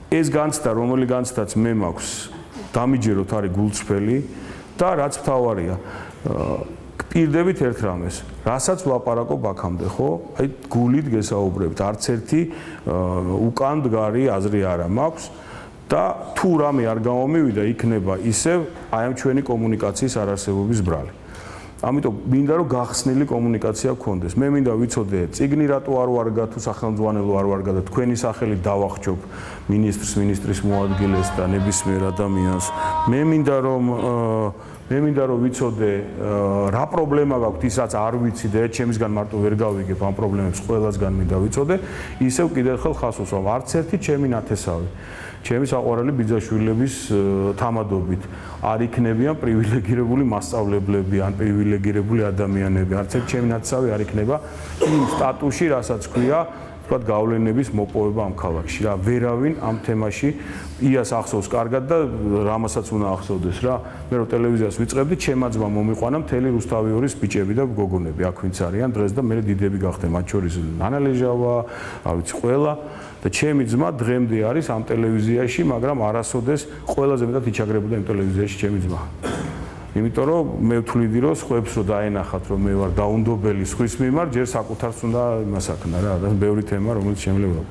ეს განცდა, რომელი განცდაც მე მაქვს, დამიჯეროთ არის გულწრფელი და რაც მთავარია, გპირდებით ერთ რამეს, რასაც ვლაპარაკობ აქამდე, ხო? აი გულით გესაუბრებთ, არც ერთი უკან მდგარი აზრი არ მაქვს და თუ რამე არ გამომივიდა, იქნება ისევ აი ამ ჩვენი კომუნიკაციის არარსებობის ბრალი. ამიტომ მინდა რომ გახსნილი კომუნიკაცია გქონდეს. მე მინდა ვიცოდე, წიგნი რატო არ ვარგა თუ სახელმძღვანელო არ ვარგა და თქვენი სახელით დავახჯობ მინისტრს, მინისტრის მოადგილეს და ნებისმიერ ადამიანს. მე მინდა რომ ვიცოდე რა პრობლემა გაქვთ, ისაც არ ვიცი და ჩემისგან მარტო ვერ გავიგებ ამ პრობლემებს ყველასგან მინდა ვიცოდე, ისევ კიდევ ხელ ხას უსვამ, არც ერთი ჩემი ნათესავი. ჩემი საყვარელი ბიძაშვილების თამადობით არ იქნებიან პრივილეგირებული მასწავლებლები ან პრივილეგირებული ადამიანები. არც ერთ ჩემი ნათესავი არ იქნება იმ სტატუსში, რასაც ქვია, თქვათ, გავლენების მოპოვება ამ ქალაქში. რა ვერავინ ამ თემაში იას ახსოვს კარგად და რამასაც უნდა ახსოვდეს რა. მე რო ტელევიზიას ვიწყებდი, ჩემმა ძმა მომიყვანა მთელი რუსთავიორის ბიჭები და გოგონები, აქ ვინც არიან დღეს და მე დიდები გახდნენ, მათ შორის ნანა ლეჟავა, არ ვიცი, ყველა და ჩემი ძმა დღემდე არის ამ ტელევიზიაში, მაგრამ არასოდეს ყველაზე მეტად იჩაგრებოდა იმ ტელევიზიაში ჩემი ძმა. იმიტომ რომ მე ვთვლიდი რომ სხვებს რო დაენახათ რომ მე ვარ დაუნდობელი სხვის მიმართ, ჯერ საკუთარს უნდა იმასაკნა რა, და ბევრი თემა რომელიც შემიძლია